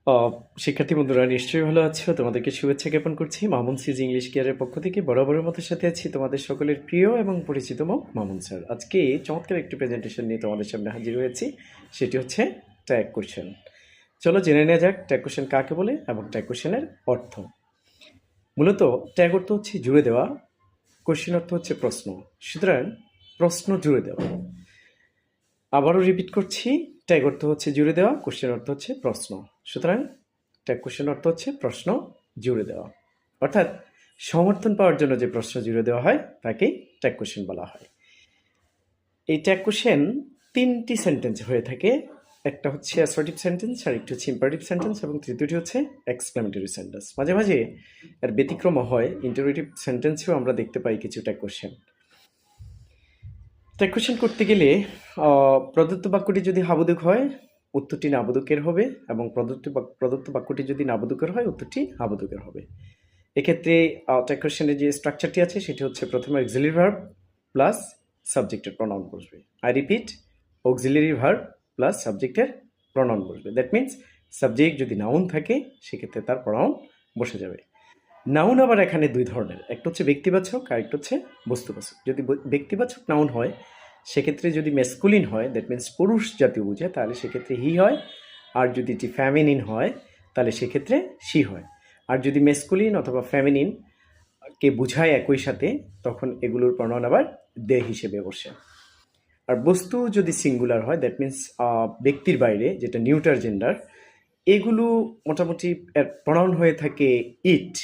আহ, শিক্ষার্থী বন্ধুরা নিশ্চয়ই ভালো আছো। তোমাদেরকে শুভেচ্ছা জ্ঞাপন করছি। মামুন সিজ ইংলিশ কেয়ারের পক্ষ থেকে বরাবরের মতো সাথে আছি তোমাদের সকলের প্রিয় এবং পরিচিতম মামুন স্যার। আজকে চমৎকার একটি প্রেজেন্টেশন নিয়ে তোমাদের সামনে হাজির হয়েছি। সেটি হচ্ছে ট্যাগ কোশ্চেন। চলো জেনে নেওয়া যাক ট্যাগ কোশ্চেন কাকে বলে এবং ট্যাগ কোশ্চেনের অর্থ। মূলত ট্যাগ অর্থ হচ্ছে জুড়ে দেওয়া, কোশ্চেন অর্থ হচ্ছে প্রশ্ন। সুতরাং প্রশ্ন জুড়ে দেওয়া। আবারও রিপিট করছি, ট্যাগ অর্থ হচ্ছে জুড়ে দেওয়া, কোশ্চেন অর্থ হচ্ছে প্রশ্ন। সুতরাং ট্যাগ কোশ্চেন অর্থ হচ্ছে প্রশ্ন জুড়ে দেওয়া, অর্থাৎ সমর্থন পাওয়ার জন্য যে প্রশ্ন জুড়ে দেওয়া হয় তাকেই ট্যাগ কোশ্চেন বলা হয়। এই ট্যাগ কোশ্চেন তিনটি সেন্টেন্স হয়ে থাকে। একটা হচ্ছে অ্যাসার্টিভ সেন্টেন্স, আর একটি হচ্ছে ইম্পারেটিভ সেন্টেন্স, এবং তৃতীয়টি হচ্ছে এক্সক্লেমেটরি সেন্টেন্স। মাঝে মাঝে এর ব্যতিক্রম হয়, ইন্টারোগেটিভ সেন্টেন্সেও আমরা দেখতে পাই কিছু ট্যাগ কোশ্চেন। ট্যাগ কোশ্চেন করতে গেলে প্রদত্ত বাক্যটি যদি হাবুদুক হয়, উত্তরটি নাবুদুকের হবে, এবং প্রদত্ত বাক্যটি যদি নাবুদুকের হয়, উত্তরটি হাবুদুকের হবে। এক্ষেত্রে ট্যাগ কোশ্চেনের যে স্ট্রাকচারটি আছে সেটি হচ্ছে প্রথমে অক্সিলারি ভার্ব প্লাস সাবজেক্টের প্রনাউন বসবে। I repeat, auxiliary verb plus সাবজেক্টের প্রনাউন বসবে। দ্যাট মিনস সাবজেক্ট যদি নাউন থাকে সেক্ষেত্রে তার প্রনাউন বসে যাবে। নাউন আবার এখানে দুই ধরনের, একটা হচ্ছে ব্যক্তিবাচক আর একটা হচ্ছে বস্তুবাচক। যদি ব্যক্তিবাচক নাউন হয় সেক্ষেত্রে যদি মেসকুলিন হয়, দ্যাট মিনস পুরুষ জাতীয় বোঝায়, তাহলে সেক্ষেত্রে হি হয়। আর যদি এটি ফ্যামিনিন হয় তাহলে সেক্ষেত্রে সি হয়। আর যদি মেসকুলিন অথবা ফ্যামিনিন কে বোঝায় একই সাথে, তখন এগুলোর প্রণয়ন আবার দে হিসেবে বসে। আর বস্তু যদি সিঙ্গুলার হয়, দ্যাট মিনস ব্যক্তির বাইরে, যেটা নিউটার জেন্ডার, এগুলো মোটামুটি এর প্রণয়ন হয়ে থাকে ইট।